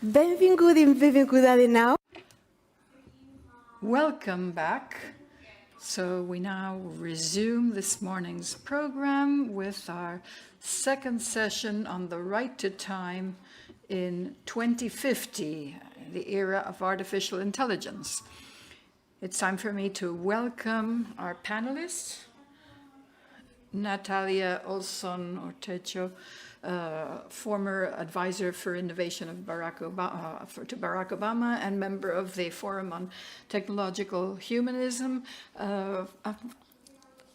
Benvinguti e benvinguta de nou. Welcome back. So we now resume this morning's program with our second session on the right to time in 2050, the era of artificial intelligence. It's time for me to welcome our panelists, Natalia Olson-Urtecho, former advisor for innovation of to Barack Obama and member of the Forum on Technological Humanism,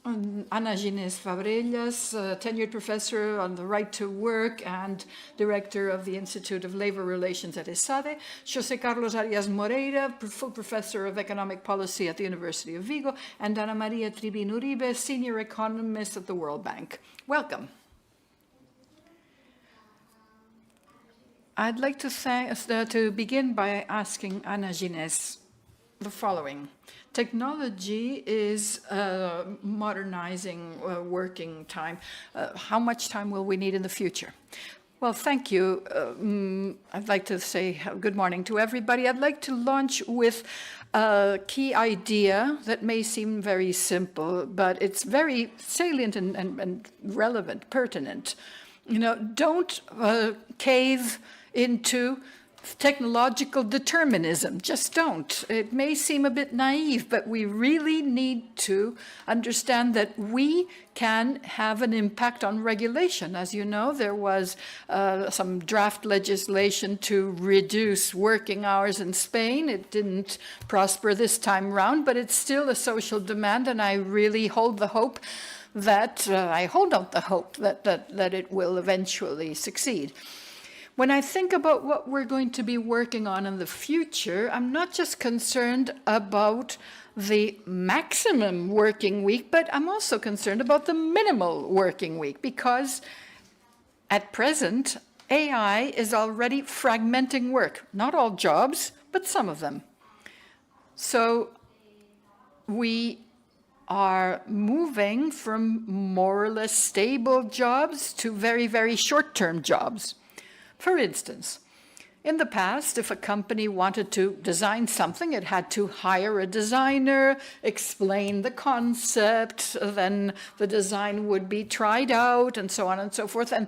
Ginès Fabrellas, tenured professor on the right to work and director of the Institute of Labor Relations at Esade, Xosé Arias Moreira, full professor of economic policy at the University of Vigo, and Ana Maria Tribin Uribe, senior economist at the World Bank. Welcome. I'd like to begin by asking Ana Ginès the following. Technology is modernizing working time. How much time will we need in the future? Well, thank you. I'd like to say good morning to everybody. I'd like to launch with a key idea that may seem very simple, but it's very salient and relevant, pertinent. You know, don't cave into technological determinism. Just don't. It may seem a bit naive, but we really need to understand that we can have an impact on regulation. As you know, there was some draft legislation to reduce working hours in Spain. It didn't prosper this time around, but it's still a social demand, and I really hold the hope that, I hold out the hope that it will eventually succeed. When I think about what we're going to be working on in the future, I'm not just concerned about the maximum working week, but I'm also concerned about the minimal working week, because at present, AI is already fragmenting work. Not all jobs, but some of them. So we are moving from more or less stable jobs to very, very short-term jobs. For instance, in the past, if a company wanted to design something, it had to hire a designer, explain the concept, then the design would be tried out, and so on and so forth. And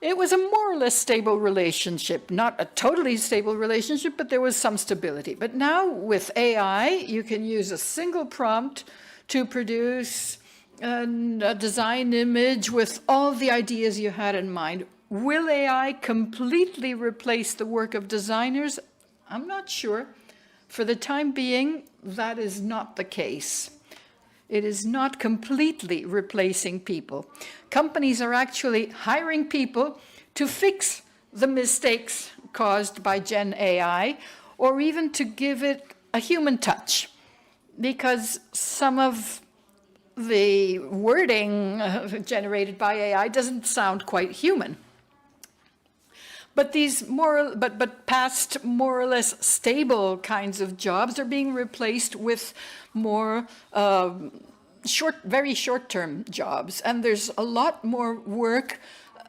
it was a more or less stable relationship, not a totally stable relationship, but there was some stability. But now with AI, you can use a single prompt to produce a design image with all the ideas you had in mind. Will AI completely replace the work of designers? I'm not sure. For the time being, that is not the case. It is not completely replacing people. Companies are actually hiring people to fix the mistakes caused by Gen AI, or even to give it a human touch, because some of the wording generated by AI doesn't sound quite human. But these past more or less stable kinds of jobs are being replaced with more very short-term jobs, and there's a lot more work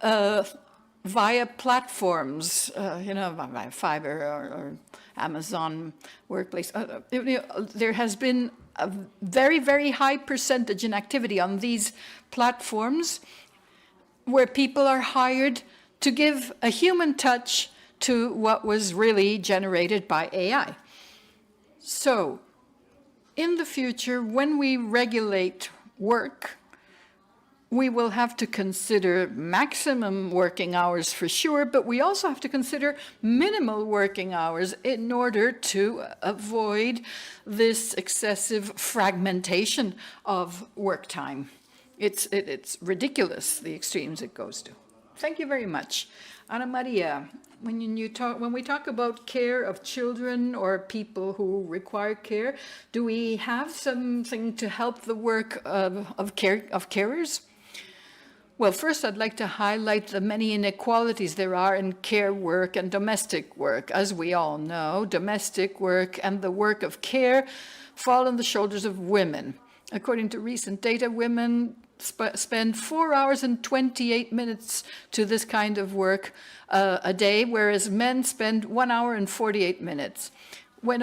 via platforms, via Fiverr or Amazon Workplace. There has been a very, very high percentage in activity on these platforms where people are hired to give a human touch to what was really generated by AI. So, in the future, when we regulate work, we will have to consider maximum working hours for sure, but we also have to consider minimal working hours in order to avoid this excessive fragmentation of work time. It's ridiculous, the extremes it goes to. Thank you very much. Ana Maria, when we talk about care of children or people who require care, do we have something to help the work of carers? Well, first I'd like to highlight the many inequalities there are in care work and domestic work. As we all know, domestic work and the work of care fall on the shoulders of women. According to recent data, women spend 4 hours and 28 minutes to this kind of work a day, whereas men spend 1 hour and 48 minutes. When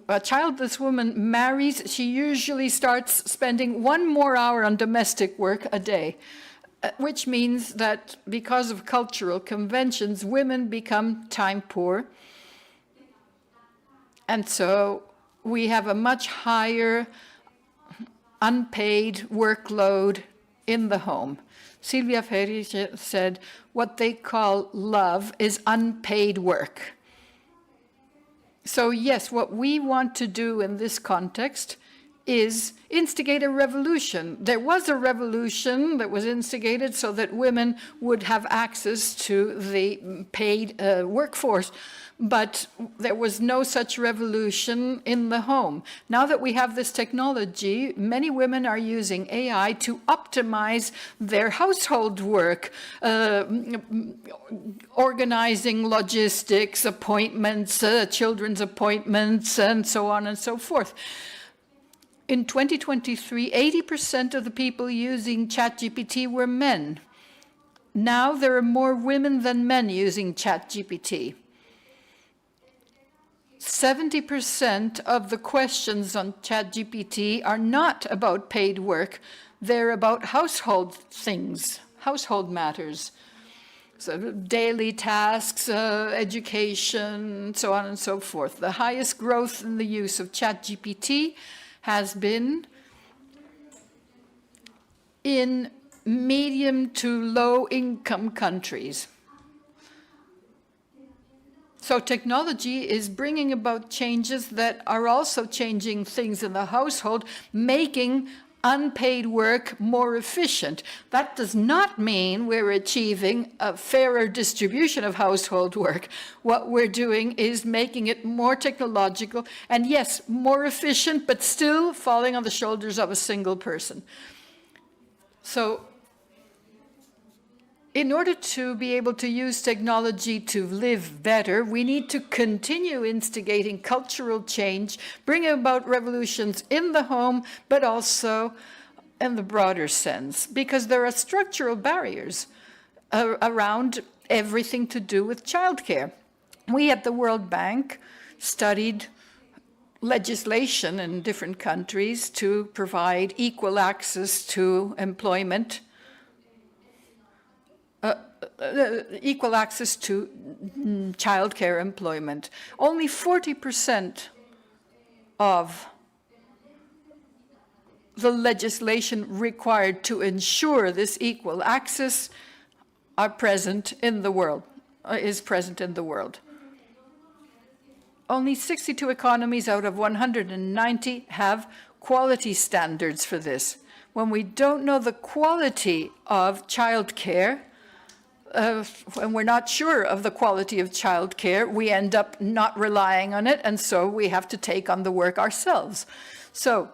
a childless woman marries, she usually starts spending 1 more hour on domestic work a day, which means that because of cultural conventions, women become time poor. And so we have a much higher unpaid workload in the home. Silvia Ferri said, what they call love is unpaid work. So yes, what we want to do in this context is instigate a revolution. There was a revolution that was instigated so that women would have access to the paid workforce, but there was no such revolution in the home. Now that we have this technology, many women are using AI to optimize their household work, organizing logistics, appointments, children's appointments, and so on and so forth. In 2023, 80% of the people using ChatGPT were men. Now there are more women than men using ChatGPT. 70% of the questions on ChatGPT are not about paid work. They're about household things, household matters. So daily tasks, education, so on and so forth. The highest growth in the use of ChatGPT has been in medium to low income countries. So technology is bringing about changes that are also changing things in the household, making unpaid work more efficient. That does not mean we're achieving a fairer distribution of household work. What we're doing is making it more technological and, yes, more efficient, but still falling on the shoulders of a single person. So in order to be able to use technology to live better, we need to continue instigating cultural change, bringing about revolutions in the home, but also in the broader sense, because there are structural barriers around everything to do with childcare. We at the World Bank studied legislation in different countries to provide equal access to employment, equal access to childcare employment. Only 40% of the legislation required to ensure this equal access are present in the world, is present in the world. Only 62 economies out of 190 have quality standards for this. When we don't know the quality of childcare, when we're not sure of the quality of childcare, we end up not relying on it, and so we have to take on the work ourselves. So,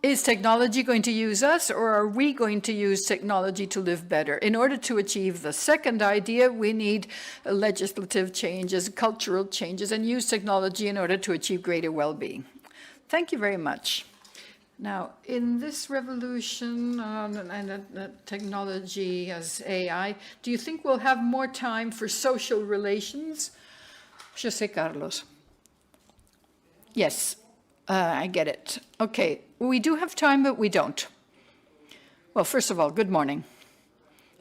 is technology going to use us, or are we going to use technology to live better? In order to achieve the second idea, we need legislative changes, cultural changes, and use technology in order to achieve greater well-being. Thank you very much. Now, in this revolution and technology as AI, do you think we'll have more time for social relations? José Carlos. Yes, I get it. Okay, we do have time, but we don't. Well, first of all, good morning.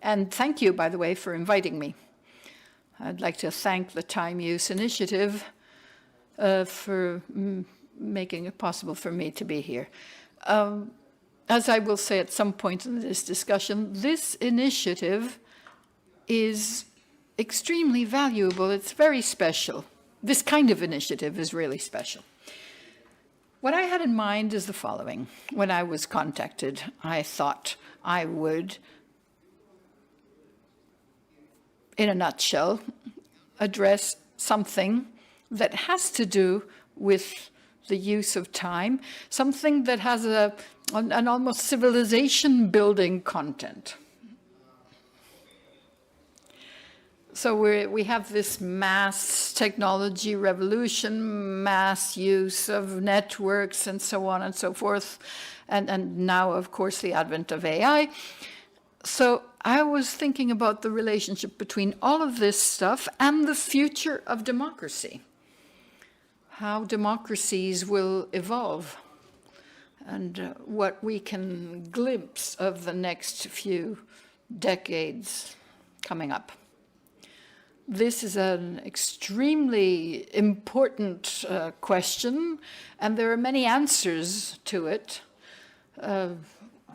And thank you, by the way, for inviting me. I'd like to thank the Time Use Initiative for making it possible for me to be here. As I will say at some point in this discussion, this initiative is extremely valuable. It's very special. This kind of initiative is really special. What I had in mind is the following. When I was contacted, I thought I would, in a nutshell, address something that has to do with the use of time, something that has an almost civilization-building content. So we have this mass technology revolution, mass use of networks, and so on and so forth. and now, of course, the advent of AI. So I was thinking about the relationship between all of this stuff and the future of democracy, how democracies will evolve, and what we can glimpse of the next few decades coming up. This is an extremely important question, and there are many answers to it.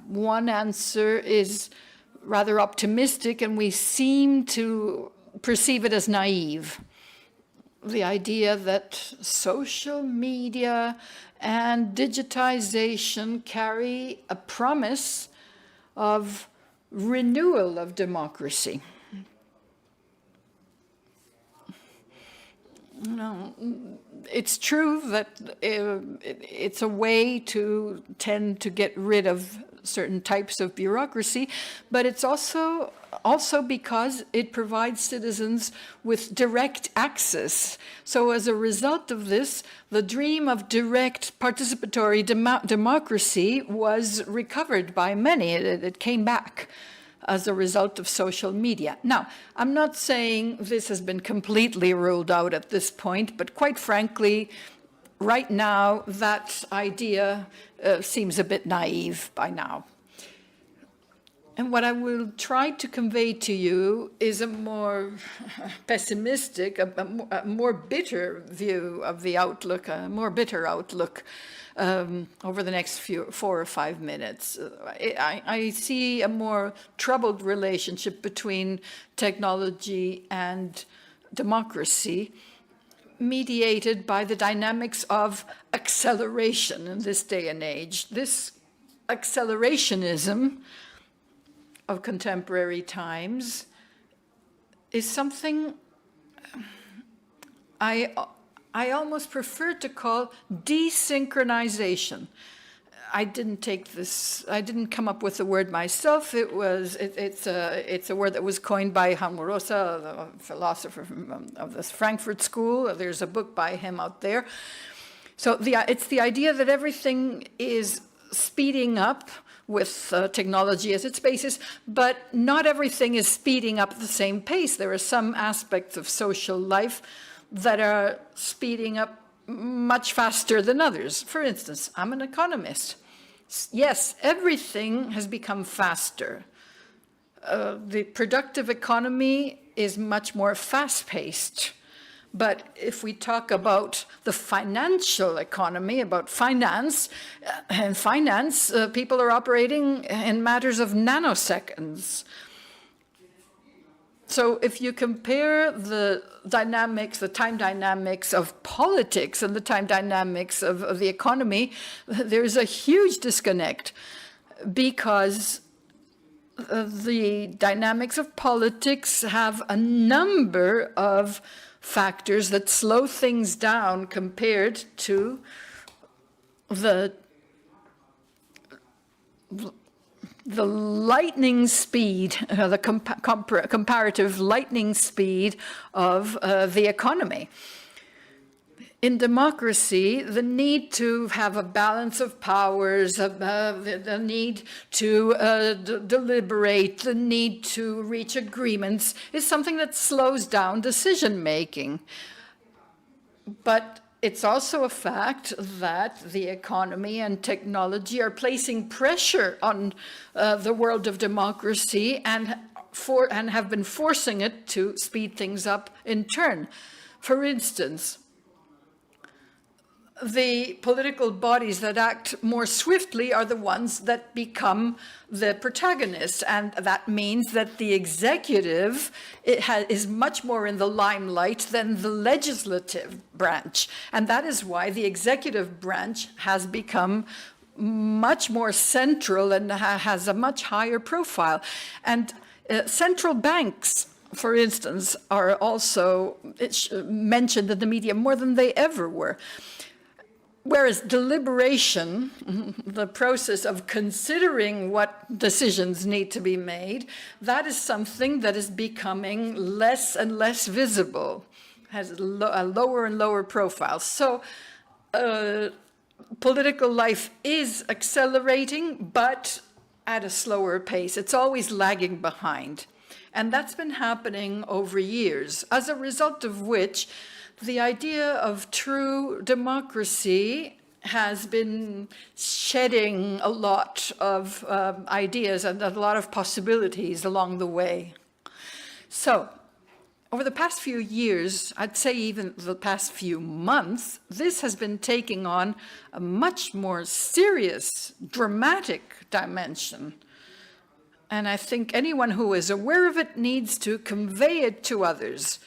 One answer is rather optimistic, and we seem to perceive it as naive. The idea that social media and digitization carry a promise of renewal of democracy. No, it's true that it's a way to tend to get rid of certain types of bureaucracy, but it's also because it provides citizens with direct access. So as a result of this, the dream of direct participatory democracy was recovered by many. It came back as a result of social media. Now, I'm not saying this has been completely ruled out at this point, but quite frankly, right now, that idea seems a bit naive by now. And what I will try to convey to you is a more pessimistic, a more bitter view of the outlook, a more bitter outlook over the next 4 or 5 minutes. I see a more troubled relationship between technology and democracy, mediated by the dynamics of acceleration in this day and age. This accelerationism of contemporary times is something I almost prefer to call desynchronization. I didn't come up with the word myself. It's a word that was coined by Moreira, the philosopher of the Frankfurt School. There's a book by him out there. So it's the idea that everything is speeding up with technology as its basis, but not everything is speeding up at the same pace. There are some aspects of social life that are speeding up much faster than others. For instance, I'm an economist. Yes, everything has become faster. The productive economy is much more fast-paced. But if we talk about the financial economy, about finance, people are operating in matters of nanoseconds. So if you compare the dynamics, the time dynamics of politics and the time dynamics of the economy, there's a huge disconnect, because the dynamics of politics have a number of factors that slow things down compared to the lightning speed, the comparative lightning speed of the economy. In democracy, the need to have a balance of powers, the need to deliberate, the need to reach agreements is something that slows down decision-making. But it's also a fact that the economy and technology are placing pressure on the world of democracy and have been forcing it to speed things up in turn. For instance, the political bodies that act more swiftly are the ones that become the protagonists, and that means that the executive is much more in the limelight than the legislative branch, and that is why the executive branch has become much more central and has a much higher profile. And central banks, for instance, are also mentioned in the media more than they ever were. Whereas deliberation, the process of considering what decisions need to be made, that is something that is becoming less and less visible, has a lower and lower profile. So political life is accelerating, but at a slower pace. It's always lagging behind. And that's been happening over years, as a result of which the idea of true democracy has been shedding a lot of ideas and a lot of possibilities along the way. So, over the past few years, I'd say even the past few months, this has been taking on a much more serious, dramatic dimension. And I think anyone who is aware of it needs to convey it to others.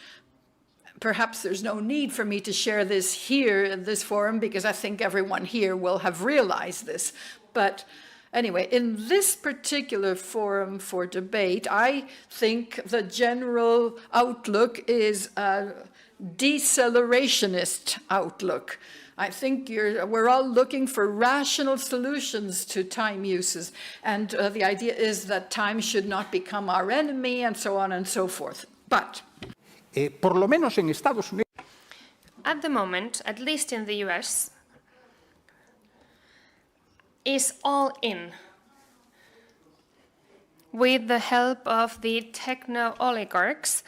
Perhaps there's no need for me to share this here in this forum, because I think everyone here will have realized this. But anyway, in this particular forum for debate, I think the general outlook is a decelerationist outlook. I think we're all looking for rational solutions to time uses. And the idea is that time should not become our enemy, and so on and so forth. But por lo menos en Estados Unidos. At the moment, at least in the US, is all in. With the help of the techno-oligarchs,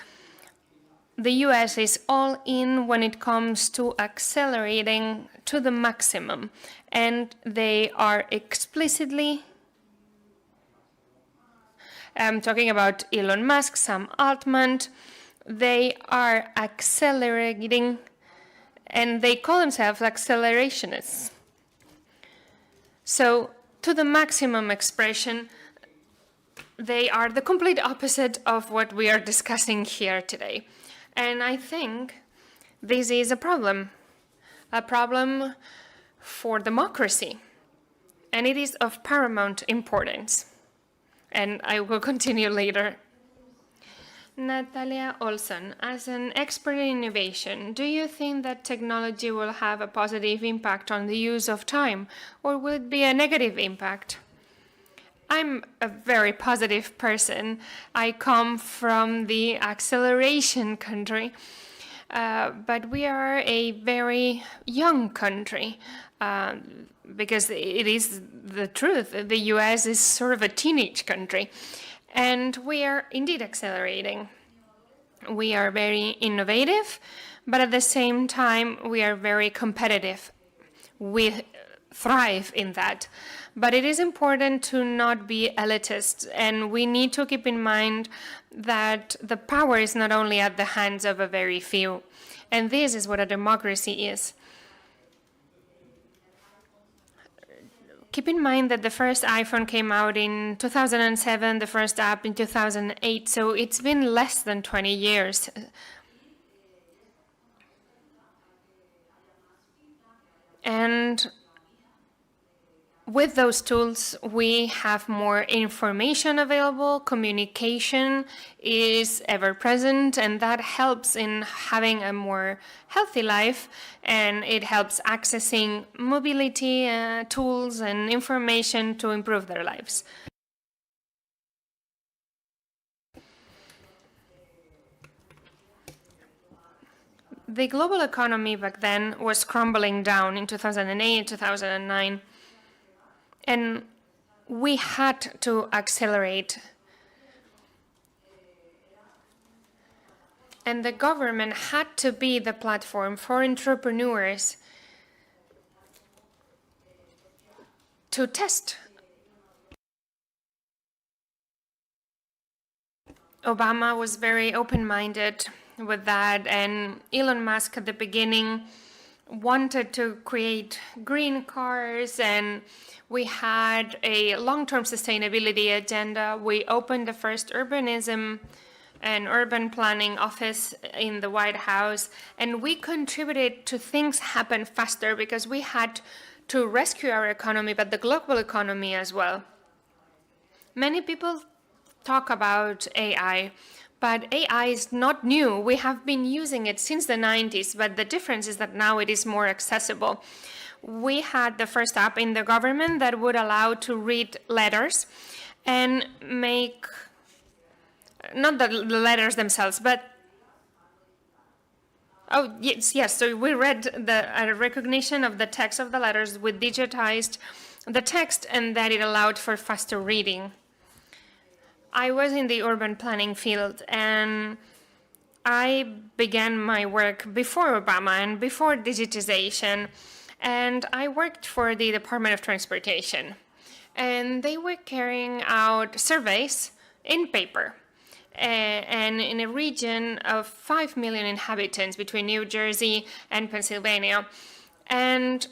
the US is all in when it comes to accelerating to the maximum. And they are explicitly talking about Elon Musk, Sam Altman. They are accelerating, and they call themselves accelerationists. So, to the maximum expression, they are the complete opposite of what we are discussing here today. And I think this is a problem for democracy, and it is of paramount importance. And I will continue later. Natalia Olson, as an expert in innovation, do you think that technology will have a positive impact on the use of time, or will it be a negative impact? I'm a very positive person. I come from the acceleration country, but we are a very young country, because it is the truth. The US is sort of a teenage country. And we are indeed accelerating. We are very innovative, but at the same time, we are very competitive. We thrive in that. But it is important to not be elitist, and we need to keep in mind that the power is not only at the hands of a very few. And this is what a democracy is. Keep in mind that the first iPhone came out in 2007, the first app in 2008, so it's been less than 20 years. And with those tools, we have more information available, communication is ever present, and that helps in having a more healthy life, and it helps accessing mobility tools and information to improve their lives. The global economy back then was crumbling down in 2008, 2009. And we had to accelerate. And the government had to be the platform for entrepreneurs to test. Obama was very open-minded with that, and Elon Musk at the beginning wanted to create green cars, and we had a long-term sustainability agenda. We opened the first urbanism and urban planning office in the White House, and we contributed to things happen faster because we had to rescue our economy, but the global economy as well. Many people talk about AI, but AI is not new. We have been using it since the 90s, but the difference is that now it is more accessible. We had the first app in the government that would allow to read letters and make, not the letters themselves, but Oh, yes, yes. So we read the recognition of the text of the letters. We digitized the text, and that it allowed for faster reading. I was in the urban planning field, and I began my work before Obama and before digitization, and I worked for the Department of Transportation. And they were carrying out surveys in paper. And in a region of 5 million inhabitants between New Jersey and Pennsylvania. And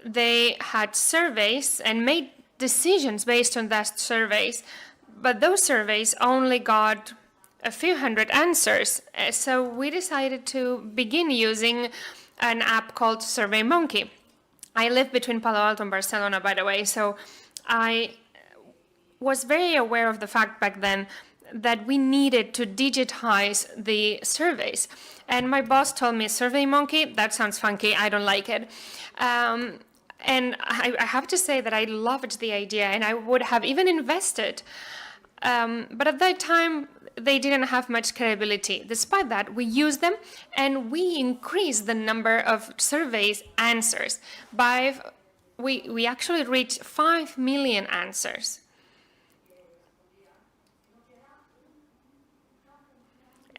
they had surveys and made decisions based on that surveys, but those surveys only got a few hundred answers. So we decided to begin using an app called SurveyMonkey. I live between Palo Alto and Barcelona, by the way, so I was very aware of the fact back then that we needed to digitize the surveys. And my boss told me, SurveyMonkey, that sounds funky, I don't like it. And I have to say that I loved the idea, and I would have even invested. But at that time, they didn't have much credibility. Despite that, we used them, and we increased the number of surveys answers. We actually reached 5 million answers.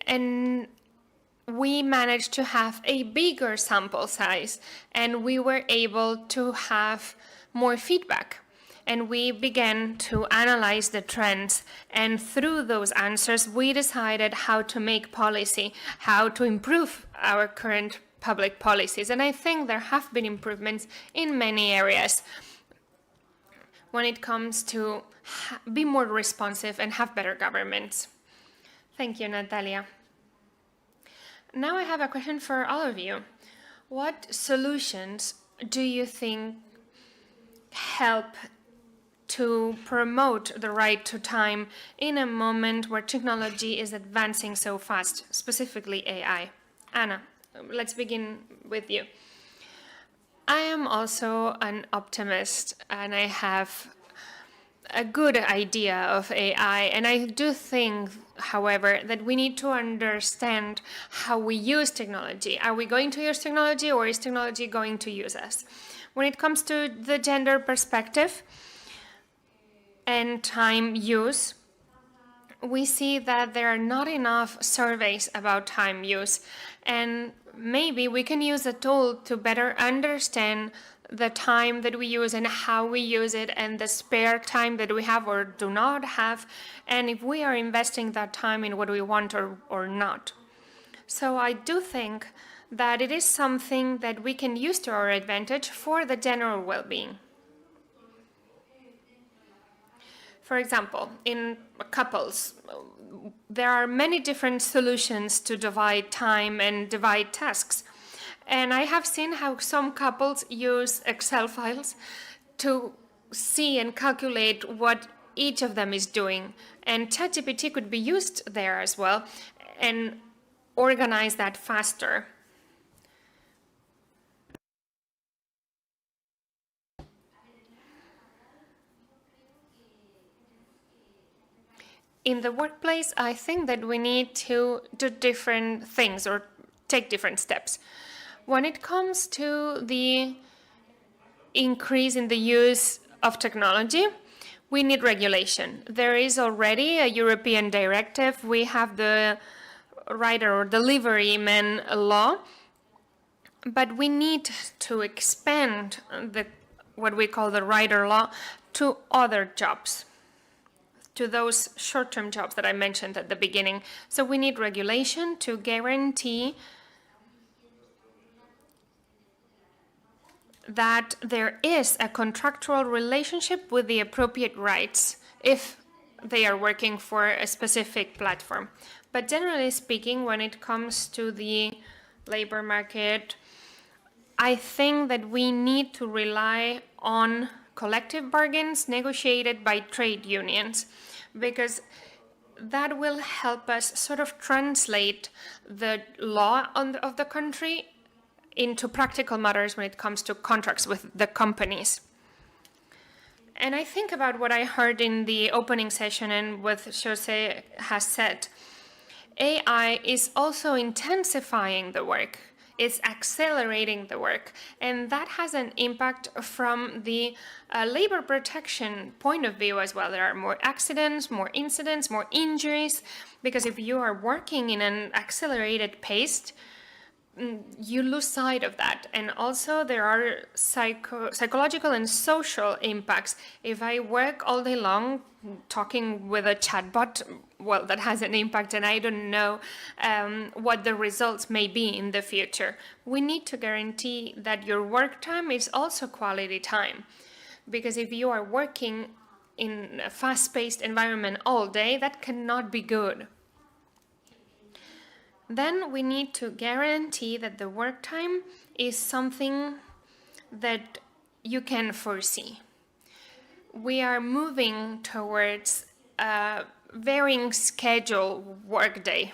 And we managed to have a bigger sample size, and we were able to have more feedback. And we began to analyze the trends, and through those answers, we decided how to make policy, how to improve our current public policies. And I think there have been improvements in many areas when it comes to be more responsive and have better governments. Thank you, Natalia. Now I have a question for all of you. What solutions do you think help to promote the right to time in a moment where technology is advancing so fast, specifically AI? Anna, let's begin with you. I am also an optimist, and I have a good idea of AI, and I do think, however, that we need to understand how we use technology. Are we going to use technology, or is technology going to use us? When it comes to the gender perspective and time use, we see that there are not enough surveys about time use, and maybe we can use a tool to better understand the time that we use and how we use it, and the spare time that we have or do not have, and if we are investing that time in what we want or not. So I do think that it is something that we can use to our advantage for the general well-being. For example, in couples, there are many different solutions to divide time and divide tasks. And I have seen how some couples use Excel files to see and calculate what each of them is doing. And ChatGPT could be used there as well and organize that faster. In the workplace, I think that we need to do different things or take different steps. When it comes to the increase in the use of technology, we need regulation. There is already a European directive. We have the rider or delivery man law, but we need to expand what we call the rider law to other jobs, to those short-term jobs that I mentioned at the beginning. So we need regulation to guarantee that there is a contractual relationship with the appropriate rights if they are working for a specific platform. But generally speaking, when it comes to the labor market, I think that we need to rely on collective bargains negotiated by trade unions, because that will help us sort of translate the law of the country into practical matters when it comes to contracts with the companies. And I think about what I heard in the opening session and what Xosé has said. AI is also intensifying the work. is accelerating the work. And that has an impact from the labor protection point of view as well. There are more accidents, more incidents, more injuries, because if you are working in an accelerated pace, you lose sight of that. And also there are psychological and social impacts. If I work all day long talking with a chatbot, well, that has an impact, and I don't know what the results may be in the future. We need to guarantee that your work time is also quality time, because if you are working in a fast-paced environment all day, that cannot be good. Then we need to guarantee that the work time is something that you can foresee. We are moving towards a varying schedule workday,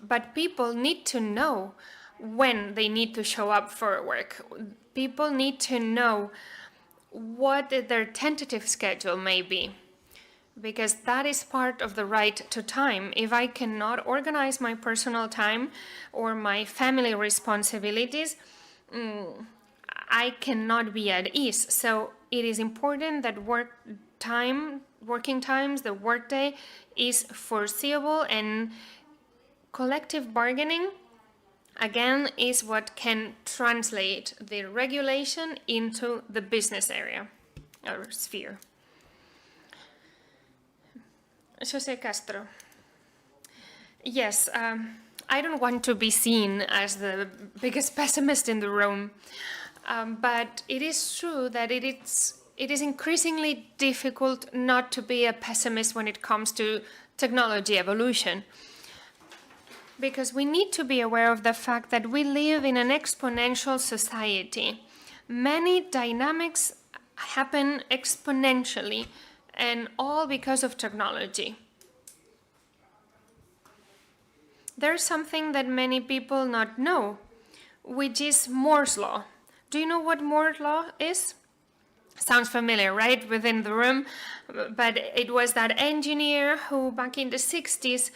but people need to know when they need to show up for work. People need to know what their tentative schedule may be, because that is part of the right to time. If I cannot organize my personal time or my family responsibilities, I cannot be at ease. So it is important that working times, the workday is foreseeable, and collective bargaining, again, is what can translate the regulation into the business area or sphere. Xosé Castro. Yes, I don't want to be seen as the biggest pessimist in the room, but it is true that it is increasingly difficult not to be a pessimist when it comes to technology evolution, because we need to be aware of the fact that we live in an exponential society. Many dynamics happen exponentially, and all because of technology. There's something that many people not know, which is Moore's law. Do you know what Moore's law is? Sounds familiar, right, within the room? But it was that engineer who back in the 60s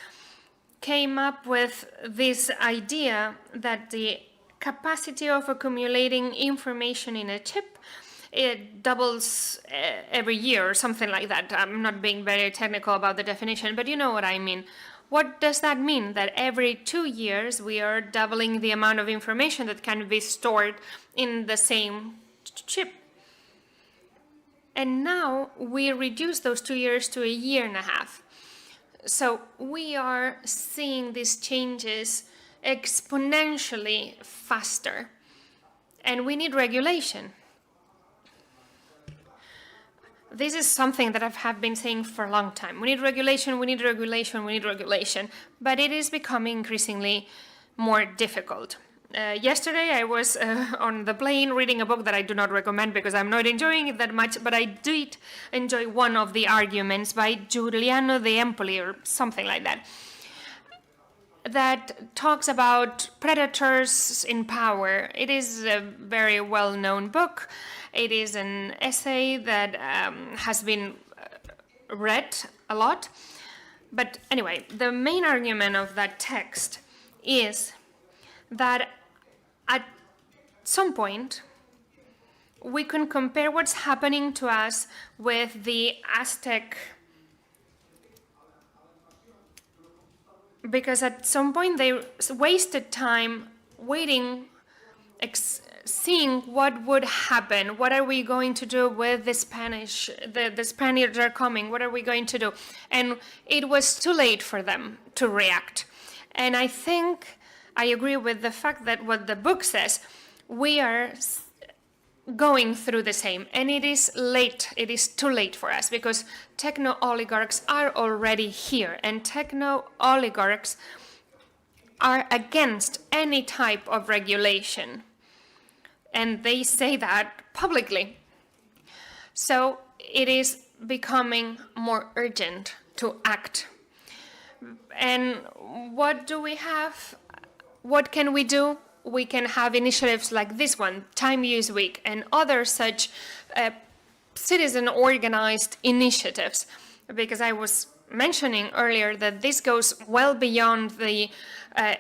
came up with this idea that the capacity of accumulating information in a chip, it doubles every year or something like that. I'm not being very technical about the definition, but you know what I mean. What does that mean? That every 2 years we are doubling the amount of information that can be stored in the same chip. And now we reduce those 2 years to a year and a half. So we are seeing these changes exponentially faster. And we need regulation. This is something that I have been saying for a long time. We need regulation, we need regulation, we need regulation. But it is becoming increasingly more difficult. Yesterday I was on the plane reading a book that I do not recommend because I'm not enjoying it that much, but I did enjoy one of the arguments by Giuliano De Empoli or something like that, that talks about predators in power. It is a very well-known book. It is an essay that has been read a lot. But anyway, the main argument of that text is that at some point we can compare what's happening to us with the Aztec, because at some point they wasted time waiting, seeing what would happen. What are we going to do with the Spanish? The Spaniards are coming. What are we going to do? And it was too late for them to react. And I think I agree with the fact that what the book says, we are going through the same. And it is late. It is too late for us because techno-oligarchs are already here. And techno-oligarchs are against any type of regulation. And they say that publicly. So it is becoming more urgent to act. And what do we have? What can we do? We can have initiatives like this one, Time Use Week, and other such citizen-organized initiatives. Because I was mentioning earlier that this goes well beyond the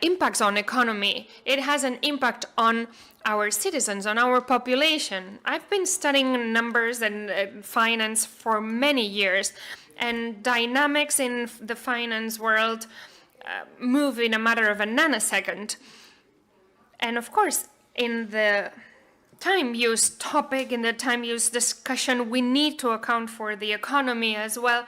impacts on economy. It has an impact on our citizens, on our population. I've been studying numbers and finance for many years, and dynamics in the finance world move in a matter of a nanosecond. And of course, in the time use topic, in the time use discussion, we need to account for the economy as well.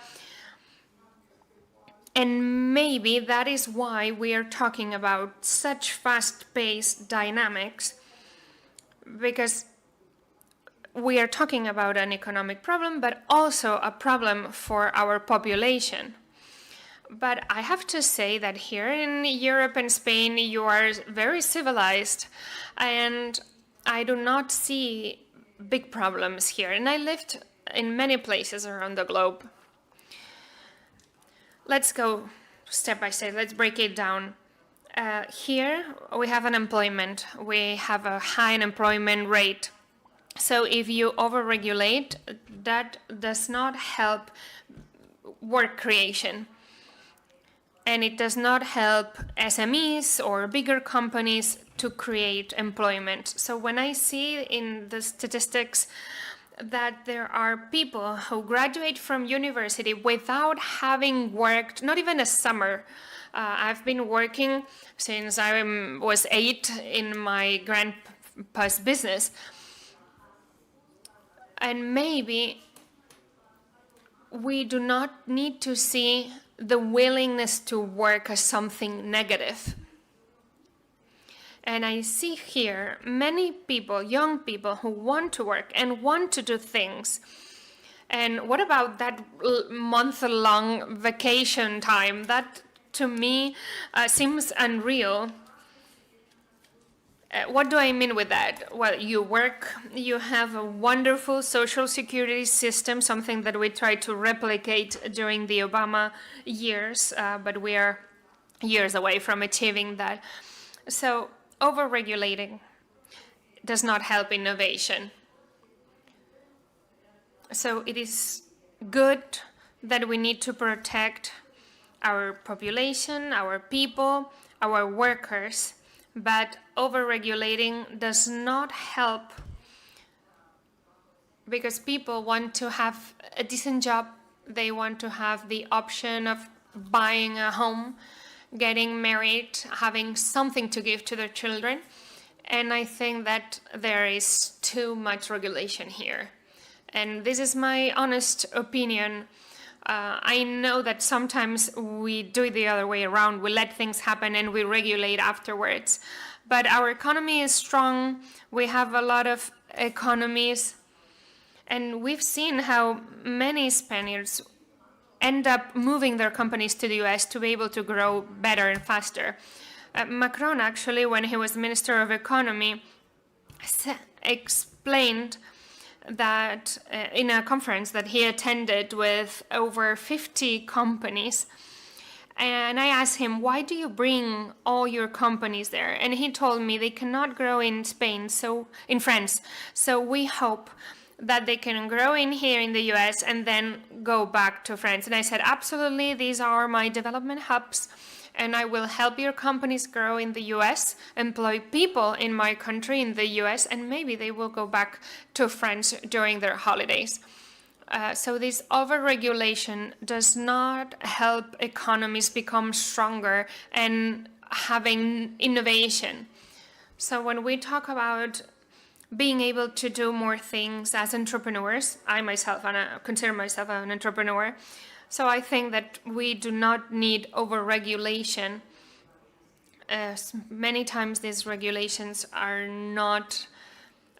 And maybe that is why we are talking about such fast-paced dynamics, because we are talking about an economic problem, but also a problem for our population. But I have to say that here in Europe and Spain, you are very civilized, and I do not see big problems here. And I lived in many places around the globe. Let's go step by step. Let's break it down. Here we have unemployment. We have a high unemployment rate. So if you overregulate, that does not help work creation. And it does not help SMEs or bigger companies to create employment. So when I see in the statistics that there are people who graduate from university without having worked, not even a summer. I've been working since I was 8 in my grandpa's business. And maybe we do not need to see the willingness to work as something negative. And I see here many people, young people, who want to work and want to do things. And what about that month-long vacation time? That, to me, seems unreal. What do I mean with that? Well, you work, you have a wonderful social security system, something that we tried to replicate during the Obama years, but we are years away from achieving that. So overregulating does not help innovation. So it is good that we need to protect our population, our people, our workers, but overregulating does not help, because people want to have a decent job. They want to have the option of buying a home, getting married, having something to give to their children. And I think that there is too much regulation here. And this is my honest opinion. I know that sometimes we do it the other way around. We let things happen and we regulate afterwards. But our economy is strong. We have a lot of economies. And we've seen how many Spaniards end up moving their companies to the US to be able to grow better and faster. Macron, actually, when he was Minister of Economy, explained that in a conference that he attended with over 50 companies. And I asked him, why do you bring all your companies there? And he told me they cannot grow in Spain, so in France. So we hope that they can grow in here in the US and then go back to France. And I said, absolutely, these are my development hubs, and I will help your companies grow in the US, employ people in my country in the US, and maybe they will go back to France during their holidays. So this overregulation does not help economies become stronger and having innovation. So when we talk about being able to do more things as entrepreneurs, I myself consider myself an entrepreneur, so I think that we do not need overregulation. Many times these regulations are not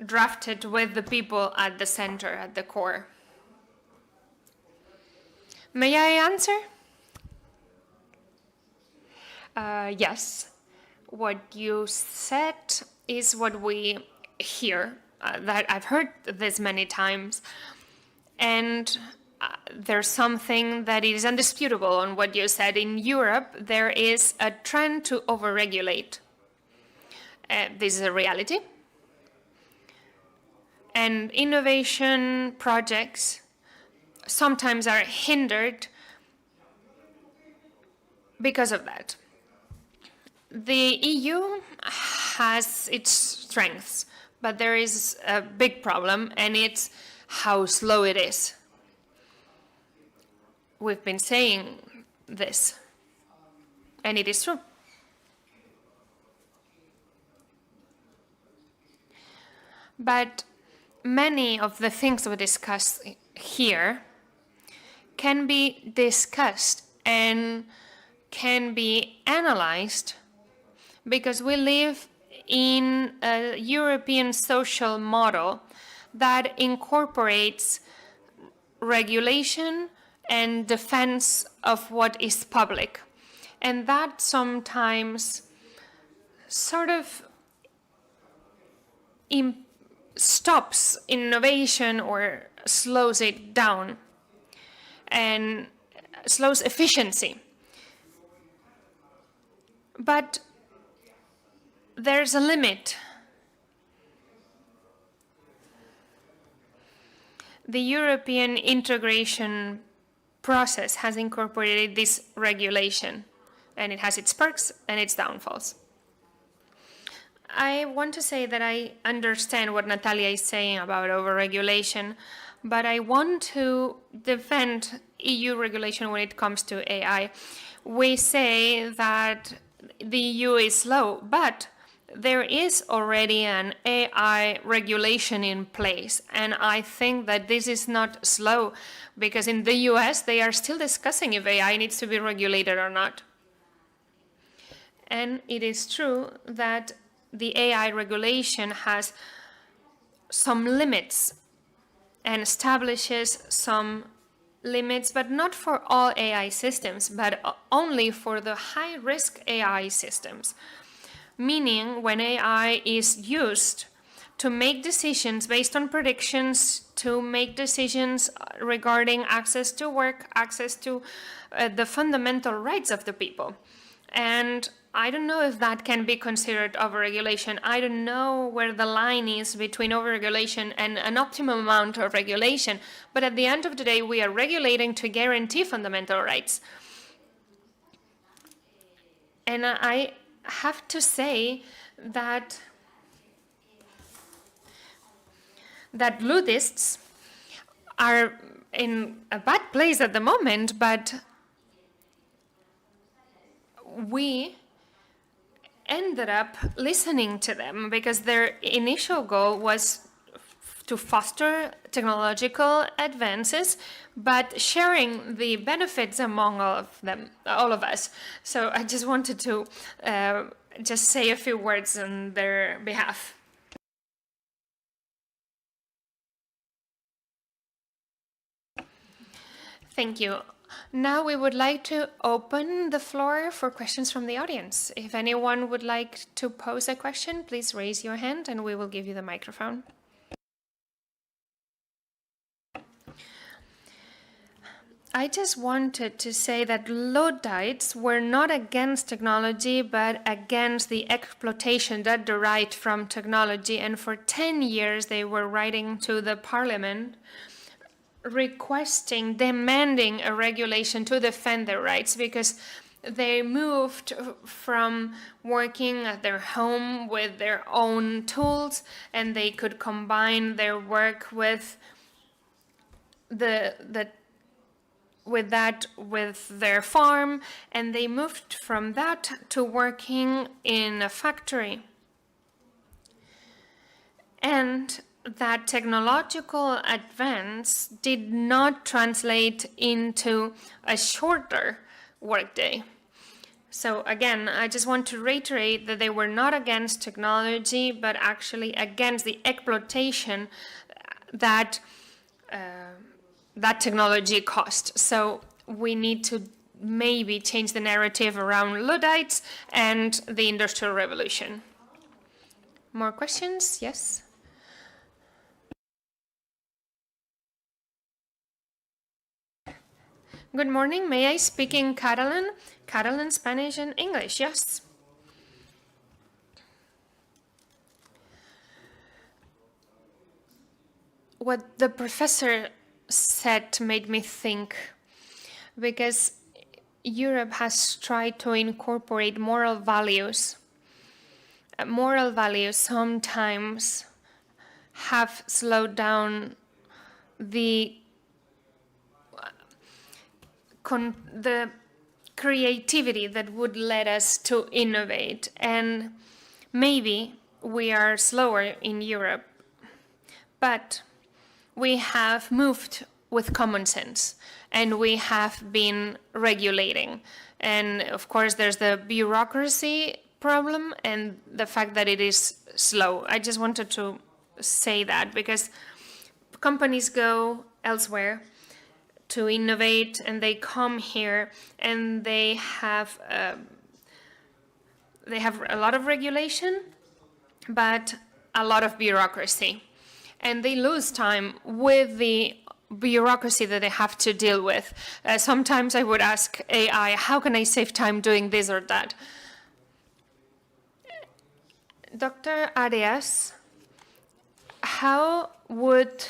drafted with the people at the center, at the core. May I answer? Yes. What you said is what we hear. That I've heard this many times. And there's something that is undisputable on what you said. In Europe, there is a trend to overregulate. This is a reality. And innovation projects sometimes are hindered because of that. The EU has its strengths, but there is a big problem, and it's how slow it is. We've been saying this, and it is true. But many of the things we discuss here can be discussed and can be analyzed because we live in a European social model that incorporates regulation and defense of what is public. And that sometimes sort of stops innovation or slows it down and slows efficiency. But there's a limit. The European integration process has incorporated this regulation, and it has its perks and its downfalls. I want to say that I understand what Natalia is saying about overregulation, but I want to defend EU regulation when it comes to AI. We say that the EU is slow, but there is already an AI regulation in place, and I think that this is not slow, because in the US they are still discussing if AI needs to be regulated or not. And it is true that the AI regulation has some limits and establishes some limits, but not for all AI systems, but only for the high-risk AI systems. Meaning when AI is used to make decisions based on predictions, to make decisions regarding access to work, access to the fundamental rights of the people. And I don't know if that can be considered overregulation. I don't know where the line is between overregulation and an optimum amount of regulation. But at the end of the day, we are regulating to guarantee fundamental rights. And I have to say that ludists are in a bad place at the moment, but we ended up listening to them because their initial goal was to foster technological advances, but sharing the benefits among all of us. So I just wanted to just say a few words on their behalf. Thank you. Now we would like to open the floor for questions from the audience. If anyone would like to pose a question, please raise your hand and we will give you the microphone. I just wanted to say that Luddites were not against technology, but against the exploitation that derived from technology. And for 10 years, they were writing to the parliament requesting, demanding a regulation to defend their rights, because they moved from working at their home with their own tools, and they could combine their work with with their farm, and they moved from that to working in a factory. And that technological advance did not translate into a shorter workday. So again, I just want to reiterate that they were not against technology, but actually against the exploitation that that technology cost. So we need to maybe change the narrative around Luddites and the Industrial Revolution. More questions? Yes? Good morning. May I speak in Catalan? Catalan, Spanish, and English, yes. What the professor said made me think, because Europe has tried to incorporate moral values. Moral values sometimes have slowed down the creativity that would let us to innovate. And maybe we are slower in Europe, but we have moved with common sense and we have been regulating. And of course, there's the bureaucracy problem and the fact that it is slow. I just wanted to say that because companies go elsewhere to innovate and they come here and they have a lot of regulation, but a lot of bureaucracy. And they lose time with the bureaucracy that they have to deal with. Sometimes I would ask AI, how can I save time doing this or that? Dr. Arias, how would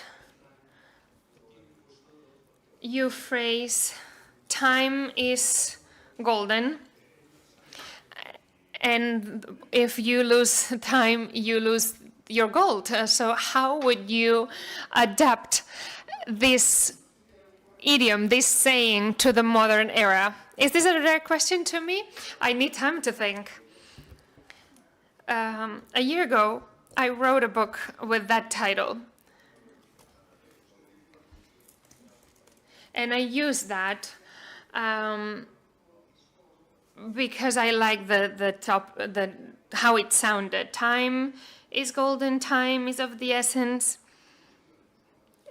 you phrase time is golden, and if you lose time, you lose your gold? So how would you adapt this idiom, this saying, to the modern era? Is this a direct question to me? I need time to think. A year ago, I wrote a book with that title. And I use that because I like how it sounded. Time is golden, time is of the essence.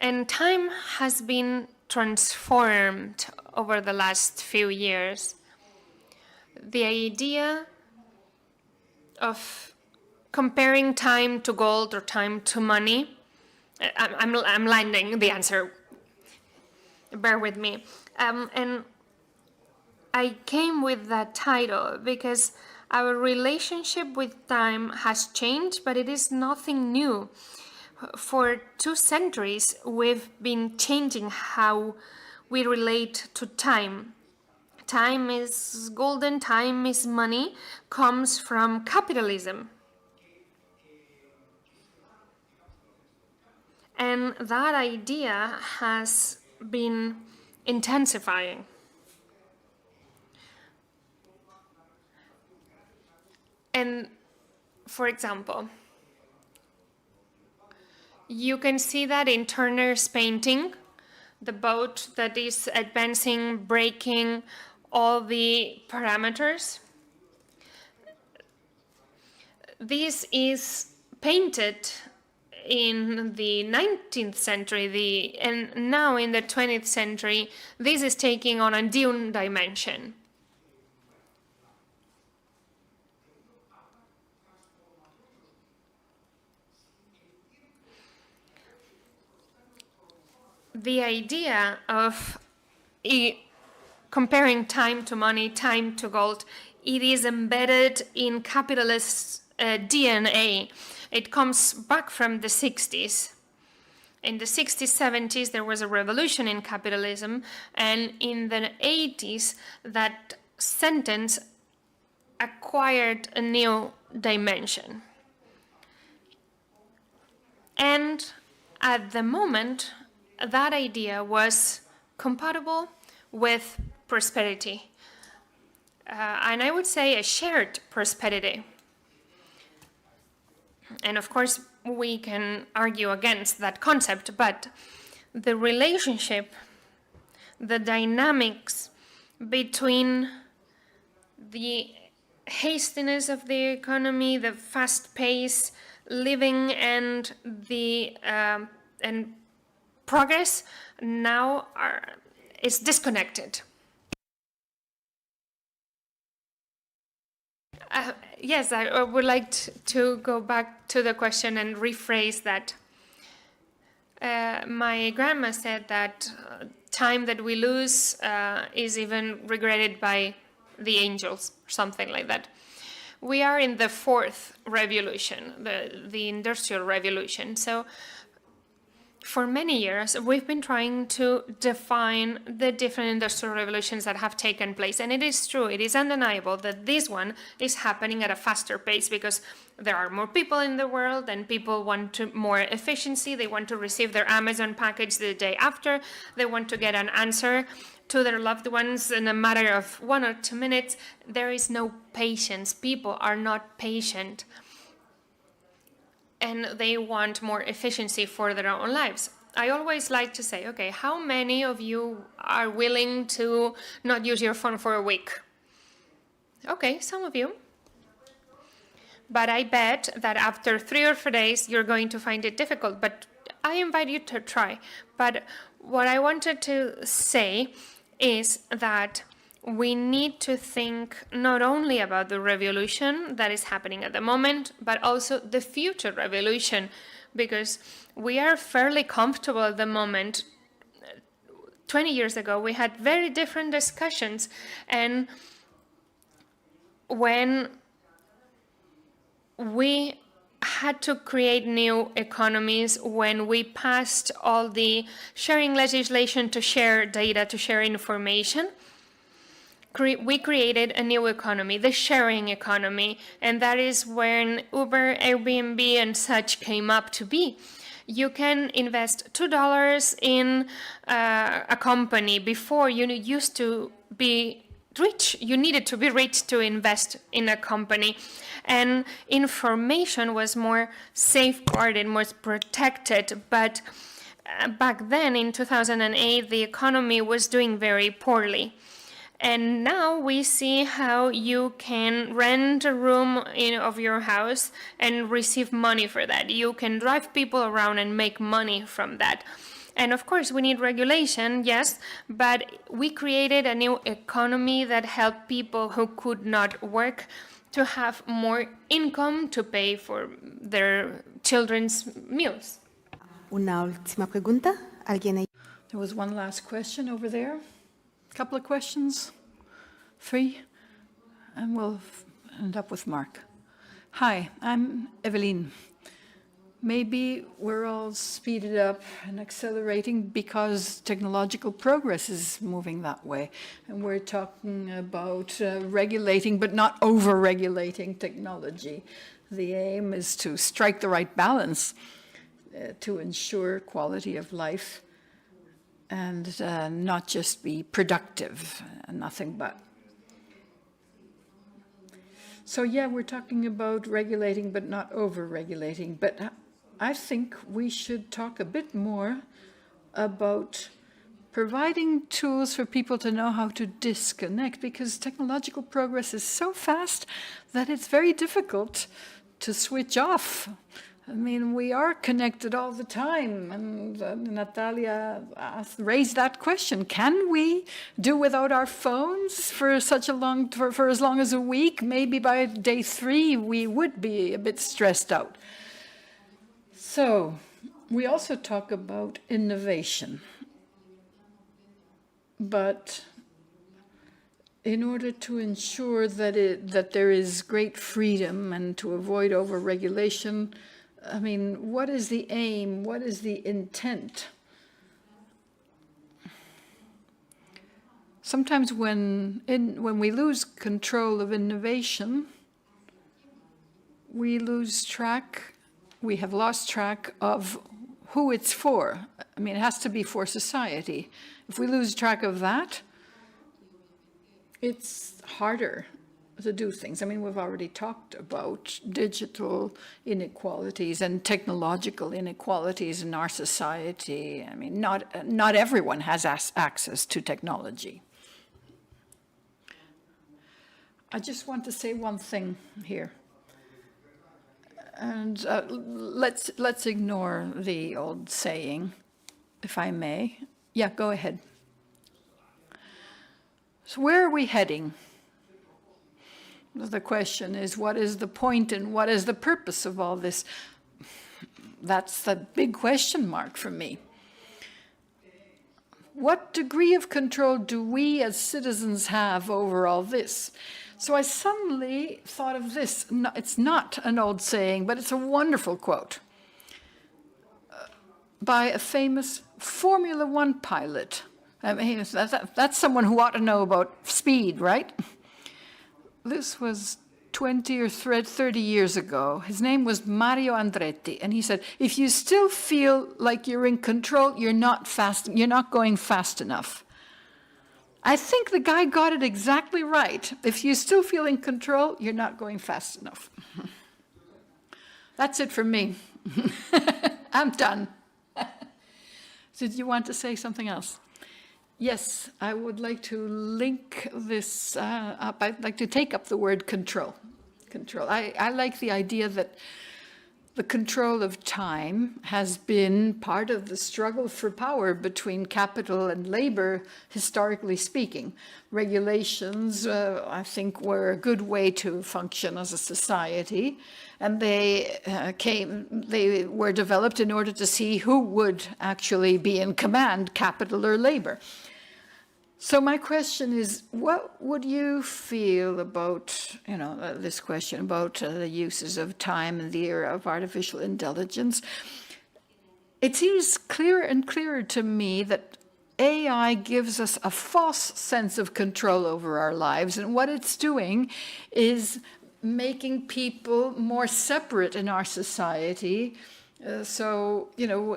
And time has been transformed over the last few years. The idea of comparing time to gold or time to money, I'm landing the answer. Bear with me. And I came with that title because our relationship with time has changed, but it is nothing new. For 2 centuries, we've been changing how we relate to time. Time is golden, time is money, comes from capitalism. And that idea has been intensifying. And for example, you can see that in Turner's painting, the boat that is advancing, breaking all the parameters. This is painted in the 19th century, and now in the 20th century, this is taking on a new dimension. The idea of comparing time to money, time to gold, it is embedded in capitalist DNA. It comes back from the 60s. In the 60s, 70s, there was a revolution in capitalism, and in the 80s, that sentence acquired a new dimension. And at the moment, that idea was compatible with prosperity. And I would say a shared prosperity. And of course, we can argue against that concept, but the relationship, the dynamics between the hastiness of the economy, the fast pace living, and the and progress now is disconnected. Yes, I would like to go back to the question and rephrase that. My grandma said that time that we lose is even regretted by the angels, or something like that. We are in the 4th revolution, the Industrial Revolution. So For many years, we've been trying to define the different industrial revolutions that have taken place. And it is true, it is undeniable that this one is happening at a faster pace because there are more people in the world and people want more efficiency. They want to receive their Amazon package the day after. They want to get an answer to their loved ones in a matter of 1 or 2 minutes. There is no patience. People are not patient. And they want more efficiency for their own lives. I always like to say, okay, how many of you are willing to not use your phone for a week? Okay, some of you. But I bet that after 3 or 4 days, you're going to find it difficult. But I invite you to try. But what I wanted to say is that we need to think not only about the revolution that is happening at the moment, but also the future revolution, because we are fairly comfortable at the moment. 20 years ago, we had very different discussions, and when we had to create new economies, when we passed all the sharing legislation to share data, to share information, we created a new economy, the sharing economy, and that is when Uber, Airbnb, and such came up to be. You can invest $2 in a company. Before, you used to be rich. You needed to be rich to invest in a company. And information was more safeguarded, more protected. But back then, in 2008, the economy was doing very poorly. And now we see how you can rent a room of your house and receive money for that. You can drive people around and make money from that. And of course, we need regulation, yes, but we created a new economy that helped people who could not work to have more income to pay for their children's meals. Una última pregunta. ¿Alguien ahí? There was one last question over there. Couple of questions, 3, and we'll end up with Mark. Hi, I'm Evelyn. Maybe we're all speeded up and accelerating because technological progress is moving that way. And we're talking about regulating but not over-regulating technology. The aim is to strike the right balance to ensure quality of life and not just be productive, nothing but. So yeah, we're talking about regulating but not over-regulating, but I think we should talk a bit more about providing tools for people to know how to disconnect, because technological progress is so fast that it's very difficult to switch off. I mean, we are connected all the time, and Natalia raised that question. Can we do without our phones for such a long, for as long as a week? Maybe by day 3 we would be a bit stressed out. So we also talk about innovation, but in order to ensure that there is great freedom and to avoid over-regulation, I mean, what is the aim? What is the intent? Sometimes when we lose control of innovation, we have lost track of who it's for. I mean, it has to be for society. If we lose track of that, it's harder to do things. I mean, we've already talked about digital inequalities and technological inequalities in our society. I mean, not everyone has access to technology. I just want to say one thing here. And let's ignore the old saying, if I may. Yeah, go ahead. So where are we heading? The question is, what is the point and what is the purpose of all this? That's the big question mark for me. What degree of control do we as citizens have over all this? So I suddenly thought of this. No, it's not an old saying, but it's a wonderful quote. by a famous Formula One pilot. I mean, that's someone who ought to know about speed, right? This was 20 or 30 years ago. His name was Mario Andretti, and he said, if you still feel like you're in control, you're not going fast enough. I think the guy got it exactly right. If you still feel in control, you're not going fast enough. That's it for me. I'm done. Did you want to say something else? Yes, I would like to link this up. I'd like to take up the word control. Control. I like the idea that the control of time has been part of the struggle for power between capital and labor, historically speaking. Regulations, I think, were a good way to function as a society, and they were developed in order to see who would actually be in command, capital or labor. So my question is, what would you feel about, this question about the uses of time in the era of artificial intelligence? It seems clearer and clearer to me that AI gives us a false sense of control over our lives, and what it's doing is making people more separate in our society. So,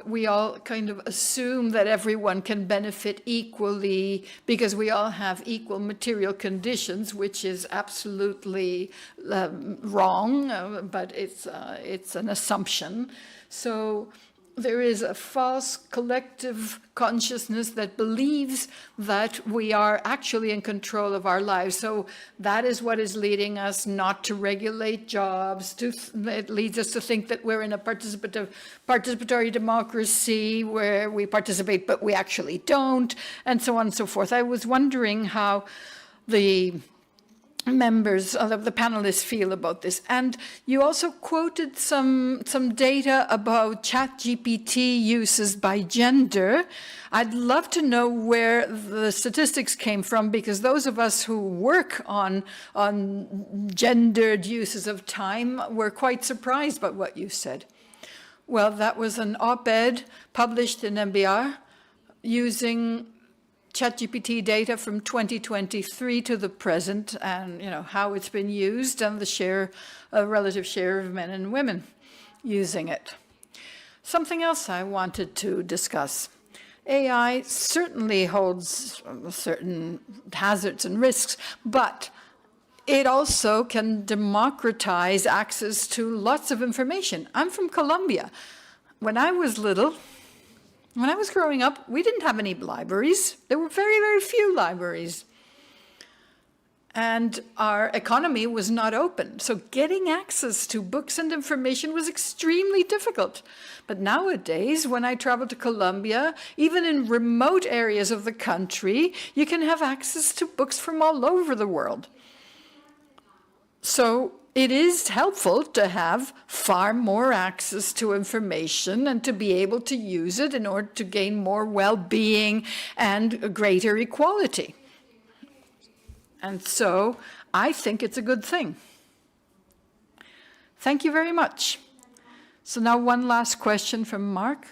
we all kind of assume that everyone can benefit equally because we all have equal material conditions, which is absolutely wrong, but it's an assumption. So there is a false collective consciousness that believes that we are actually in control of our lives. So that is what is leading us not to regulate jobs. It leads us to think that we're in a participatory democracy where we participate, but we actually don't, and so on and so forth. I was wondering how the members of the panelists feel about this. And you also quoted some data about ChatGPT uses by gender. I'd love to know where the statistics came from, because those of us who work on gendered uses of time were quite surprised by what you said. Well, that was an op-ed published in MBR using ChatGPT data from 2023 to the present, and how it's been used, and the relative share of men and women using it. Something else I wanted to discuss. AI certainly holds certain hazards and risks, but it also can democratize access to lots of information. I'm from Colombia. When I was growing up, we didn't have any libraries. There were very, very few libraries. And our economy was not open. So getting access to books and information was extremely difficult. But nowadays, when I travel to Colombia, even in remote areas of the country, you can have access to books from all over the world. So it is helpful to have far more access to information and to be able to use it in order to gain more well-being and greater equality. And so I think it's a good thing. Thank you very much. So now one last question from Mark.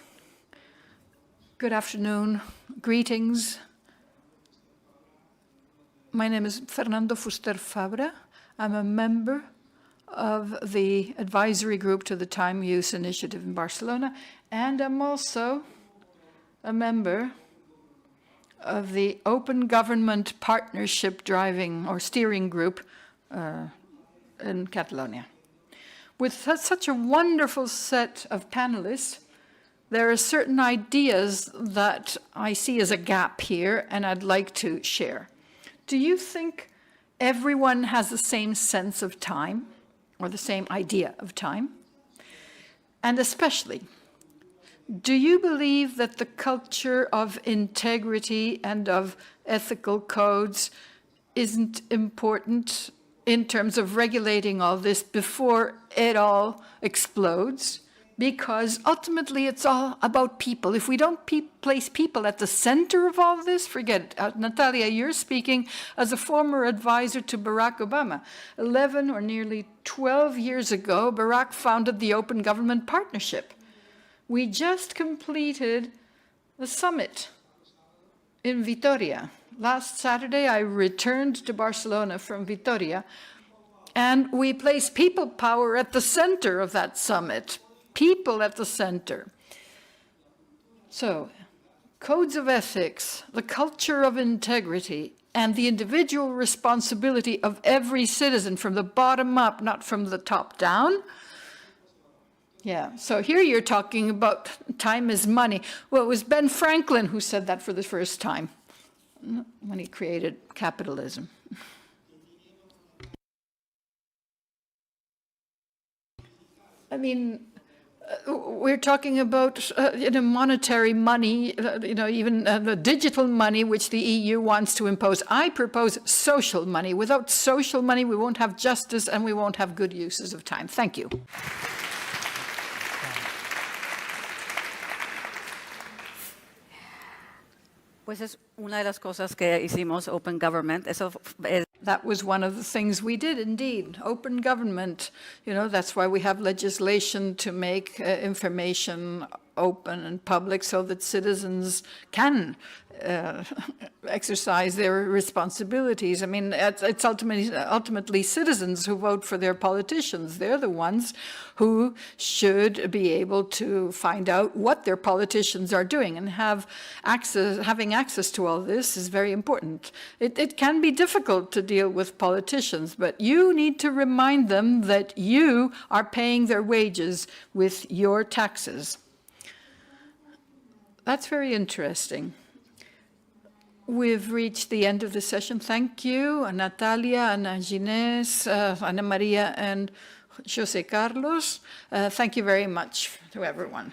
Good afternoon. Greetings. My name is Fernando Fuster Fabra. I'm a member of the advisory group to the Time Use Initiative in Barcelona, and I'm also a member of the Open Government Partnership Driving or Steering Group in Catalonia. With such a wonderful set of panelists, there are certain ideas that I see as a gap here, and I'd like to share. Do you think everyone has the same sense of time, or the same idea of time? And especially, do you believe that the culture of integrity and of ethical codes isn't important in terms of regulating all this before it all explodes? Because ultimately it's all about people. If we don't place people at the center of all this, forget it. Natalia, you're speaking as a former advisor to Barack Obama. 11 or nearly 12 years ago, Barack founded the Open Government Partnership We just completed the summit in Vitoria. Last Saturday, I returned to Barcelona from Vitoria, and we placed people power at the center of that summit. People at the center. So, codes of ethics, the culture of integrity, and the individual responsibility of every citizen from the bottom up, not from the top down. Yeah, so here you're talking about time is money. Well, it was Ben Franklin who said that for the first time when he created capitalism. I mean, we're talking about monetary money, even the digital money which the EU wants to impose. I propose social money. Without social money, we won't have justice and we won't have good uses of time. Thank you. Pues es una de las cosas que hicimos Open Government. That was one of the things we did, indeed. Open government, that's why we have legislation to make information open and public so that citizens can exercise their responsibilities. I mean, it's ultimately citizens who vote for their politicians. They're the ones who should be able to find out what their politicians are doing, and having access to all this is very important. It can be difficult to deal with politicians, but you need to remind them that you are paying their wages with your taxes. That's very interesting. We've reached the end of the session. Thank you, Natalia, and Ginès, Ana Maria, and José Carlos. Thank you very much to everyone.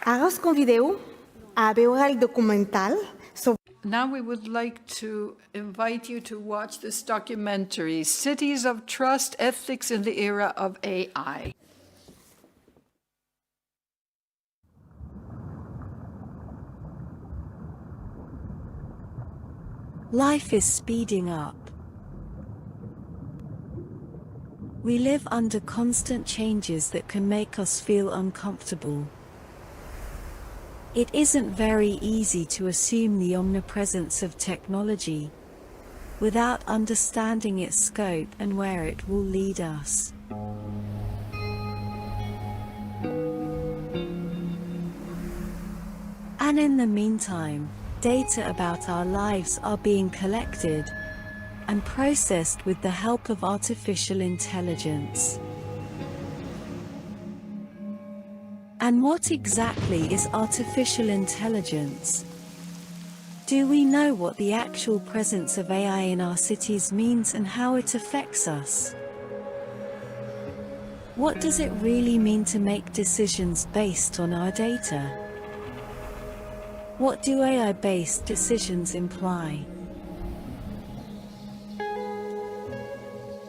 Ara us convideu a veure el documental sobre Now we would like to invite you to watch this documentary, Cities of Trust, Ethics in the Era of AI. Life is speeding up. We live under constant changes that can make us feel uncomfortable. It isn't very easy to assume the omnipresence of technology without understanding its scope and where it will lead us. And in the meantime, data about our lives are being collected and processed with the help of artificial intelligence. And what exactly is artificial intelligence? Do we know what the actual presence of AI in our cities means and how it affects us? What does it really mean to make decisions based on our data? What do AI-based decisions imply?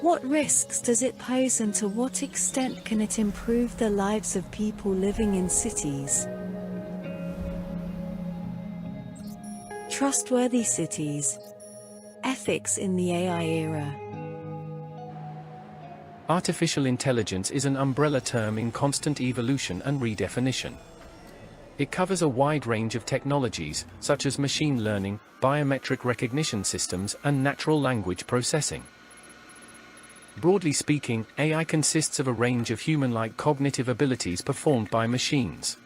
What risks does it pose, and to what extent can it improve the lives of people living in cities? Trustworthy cities. Ethics in the AI era. Artificial intelligence is an umbrella term in constant evolution and redefinition. It covers a wide range of technologies, such as machine learning, biometric recognition systems, and natural language processing. Broadly speaking, AI consists of a range of human-like cognitive abilities performed by machines.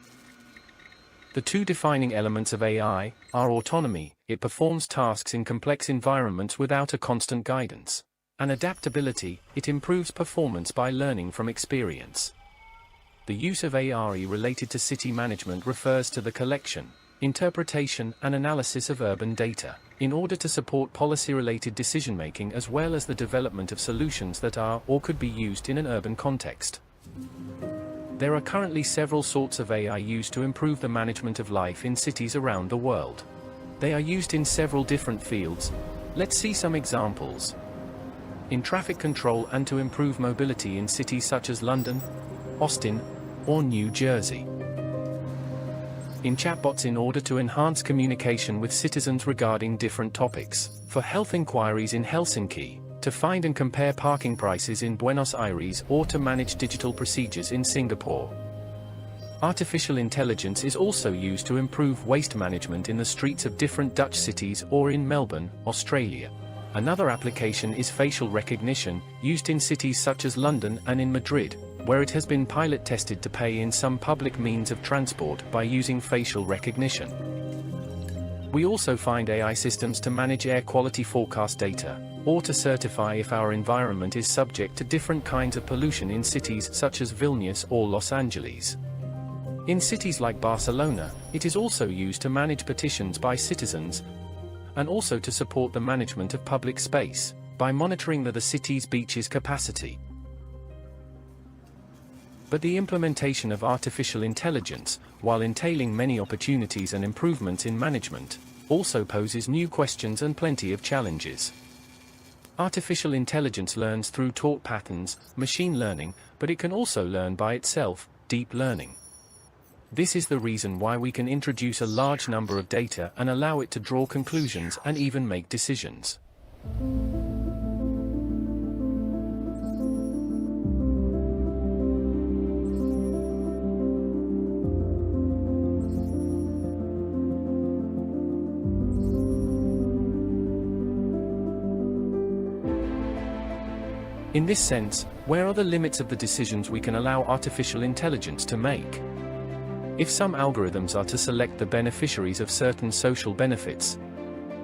The two defining elements of AI are autonomy, it performs tasks in complex environments without a constant guidance, and adaptability, it improves performance by learning from experience. The use of AI related to city management refers to the collection, interpretation, and analysis of urban data, in order to support policy-related decision-making as well as the development of solutions that are or could be used in an urban context. There are currently several sorts of AI used to improve the management of life in cities around the world. They are used in several different fields. Let's see some examples. In traffic control and to improve mobility in cities such as London, Austin, or New Jersey. In chatbots in order to enhance communication with citizens regarding different topics. For health inquiries in Helsinki, to find and compare parking prices in Buenos Aires or to manage digital procedures in Singapore. Artificial intelligence is also used to improve waste management in the streets of different Dutch cities or in Melbourne, Australia. Another application is facial recognition, used in cities such as London and in Madrid, where it has been pilot tested to pay in some public means of transport by using facial recognition. We also find AI systems to manage air quality forecast data, or to certify if our environment is subject to different kinds of pollution in cities such as Vilnius or Los Angeles. In cities like Barcelona, it is also used to manage petitions by citizens, and also to support the management of public space, by monitoring the city's beaches capacity. But the implementation of artificial intelligence, while entailing many opportunities and improvements in management, also poses new questions and plenty of challenges. Artificial intelligence learns through taught patterns, machine learning, but it can also learn by itself, deep learning. This is the reason why we can introduce a large number of data and allow it to draw conclusions and even make decisions. In this sense, where are the limits of the decisions we can allow artificial intelligence to make? If some algorithms are to select the beneficiaries of certain social benefits,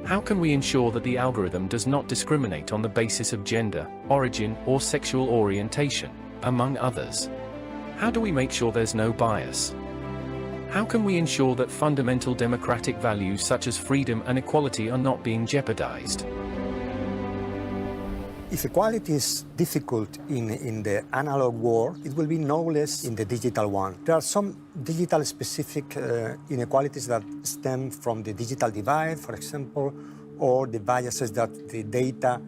how can we ensure that the algorithm does not discriminate on the basis of gender, origin, or sexual orientation, among others? How do we make sure there's no bias? How can we ensure that fundamental democratic values such as freedom and equality are not being jeopardized? If equality is difficult in the analog world, it will be no less in the digital one. There are some digital-specific inequalities that stem from the digital divide, for example, or the biases that the data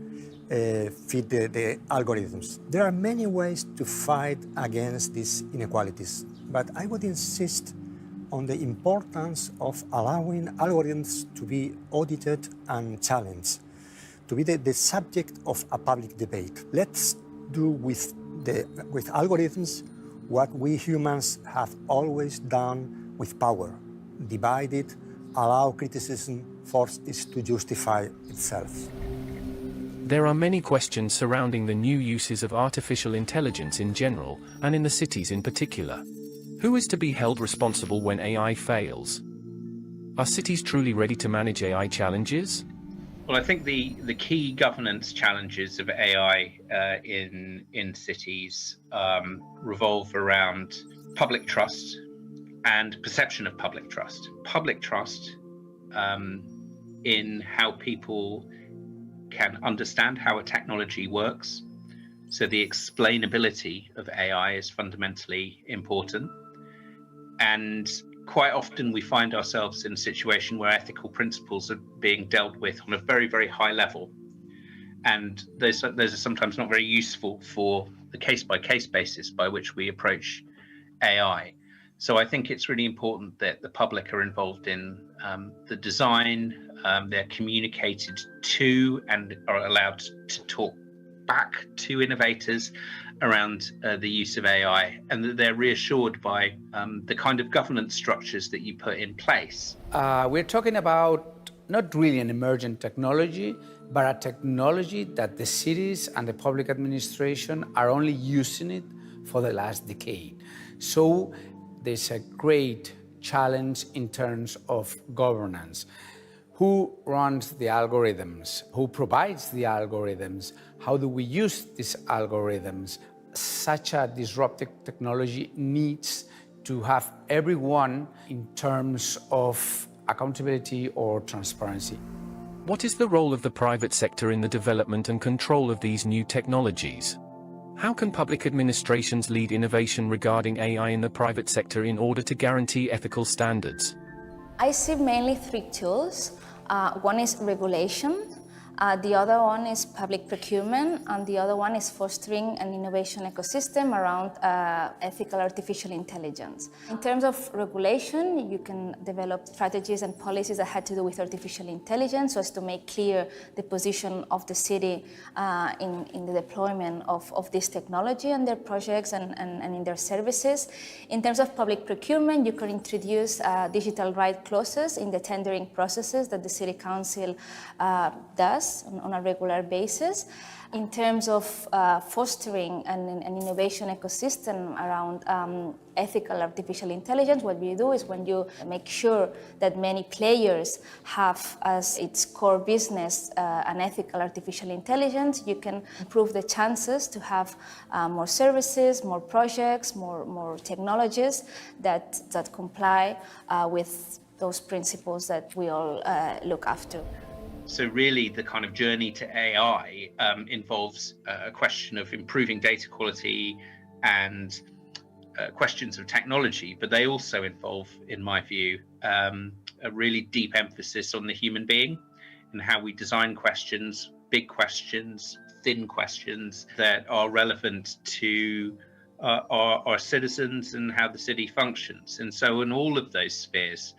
feed the algorithms. There are many ways to fight against these inequalities, but I would insist on the importance of allowing algorithms to be audited and challenged, to be the subject of a public debate. Let's do with algorithms what we humans have always done with power. Divide it, allow criticism, force it to justify itself. There are many questions surrounding the new uses of artificial intelligence in general, and in the cities in particular. Who is to be held responsible when AI fails? Are cities truly ready to manage AI challenges? Well, I think the key governance challenges of AI in cities revolve around public trust and perception of public trust. Public trust in how people can understand how a technology works. So the explainability of AI is fundamentally important. And quite often we find ourselves in a situation where ethical principles are being dealt with on a very, very high level. And those are sometimes not very useful for the case-by-case basis by which we approach AI. So I think it's really important that the public are involved in the design, they're communicated to and are allowed to talk back to innovators around the use of AI, and that they're reassured by the kind of governance structures that you put in place. We're talking about not really an emergent technology, but a technology that the cities and the public administration are only using it for the last decade. So there's a great challenge in terms of governance. Who runs the algorithms? Who provides the algorithms? How do we use these algorithms? Such a disruptive technology needs to have everyone in terms of accountability or transparency. What is the role of the private sector in the development and control of these new technologies? How can public administrations lead innovation regarding AI in the private sector in order to guarantee ethical standards? I see mainly three tools. One is regulation, The other one is public procurement, and the other one is fostering an innovation ecosystem around ethical artificial intelligence. In terms of regulation, you can develop strategies and policies that had to do with artificial intelligence so as to make clear the position of the city in the deployment of this technology and their projects and in their services. In terms of public procurement, you can introduce digital right clauses in the tendering processes that the City Council does on a regular basis. In terms of fostering an innovation ecosystem around ethical artificial intelligence, what you do is when you make sure that many players have as its core business an ethical artificial intelligence, you can improve the chances to have more services, more projects, more technologies that comply with those principles that we all look after. So really the kind of journey to AI involves a question of improving data quality and questions of technology, but they also involve, in my view, a really deep emphasis on the human being and how we design questions, big questions, thin questions that are relevant to our citizens and how the city functions. And so in all of those spheres,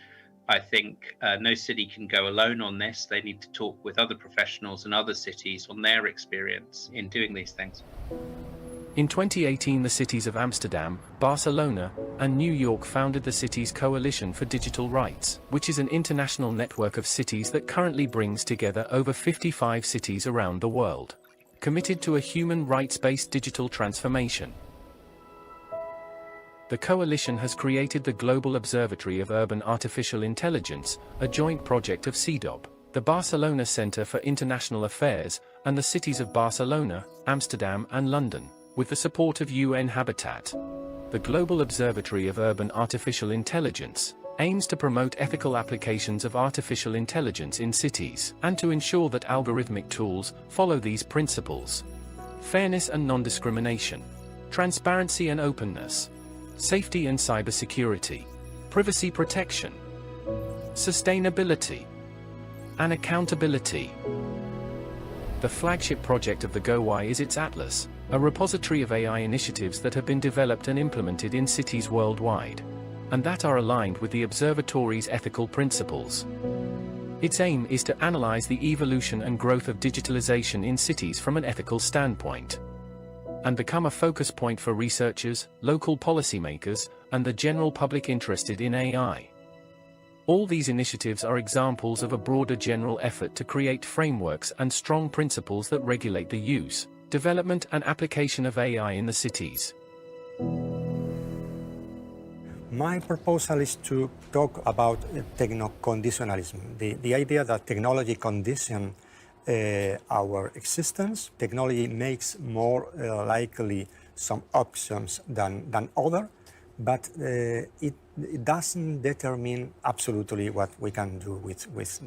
I think no city can go alone on this. They need to talk with other professionals and other cities on their experience in doing these things. In 2018, the cities of Amsterdam, Barcelona, and New York founded the Cities Coalition for Digital Rights, which is an international network of cities that currently brings together over 55 cities around the world, committed to a human rights-based digital transformation. The coalition has created the Global Observatory of Urban Artificial Intelligence, a joint project of CDOB, the Barcelona Centre for International Affairs, and the cities of Barcelona, Amsterdam, and London, with the support of UN Habitat. The Global Observatory of Urban Artificial Intelligence aims to promote ethical applications of artificial intelligence in cities and to ensure that algorithmic tools follow these principles: fairness and non-discrimination, transparency and openness, safety and cybersecurity, privacy protection, sustainability, and accountability. The flagship project of the GOI is its Atlas, a repository of AI initiatives that have been developed and implemented in cities worldwide, and that are aligned with the observatory's ethical principles. Its aim is to analyze the evolution and growth of digitalization in cities from an ethical standpoint, and become a focus point for researchers, local policymakers, and the general public interested in AI. All these initiatives are examples of a broader general effort to create frameworks and strong principles that regulate the use, development, and application of AI in the cities. My proposal is to talk about techno-conditionalism, the idea that technology conditions our existence. Technology makes more likely some options than other, but it doesn't determine absolutely what we can do with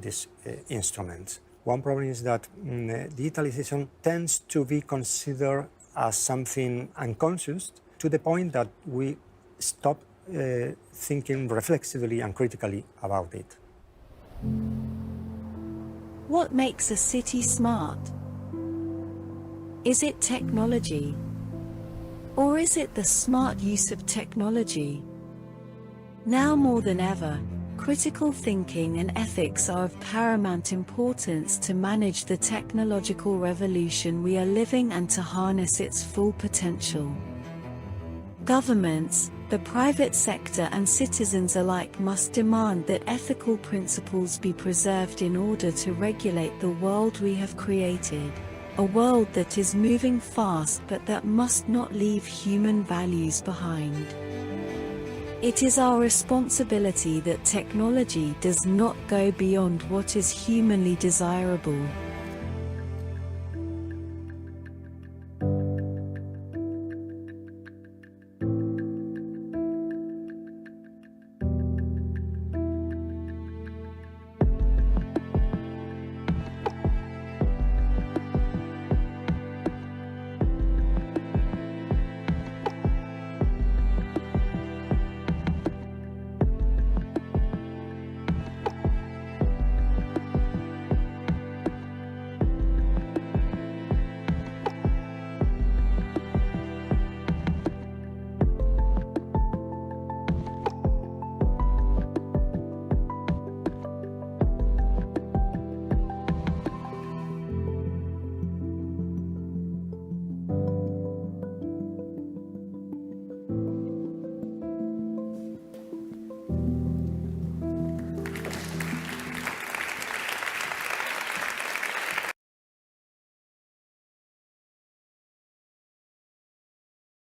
these instruments. One problem is that digitalization tends to be considered as something unconscious, to the point that we stop thinking reflexively and critically about it. What makes a city smart? Is it technology? Or is it the smart use of technology? Now more than ever, critical thinking and ethics are of paramount importance to manage the technological revolution we are living and to harness its full potential. Governments, the private sector, and citizens alike must demand that ethical principles be preserved in order to regulate the world we have created, a world that is moving fast but that must not leave human values behind. It is our responsibility that technology does not go beyond what is humanly desirable.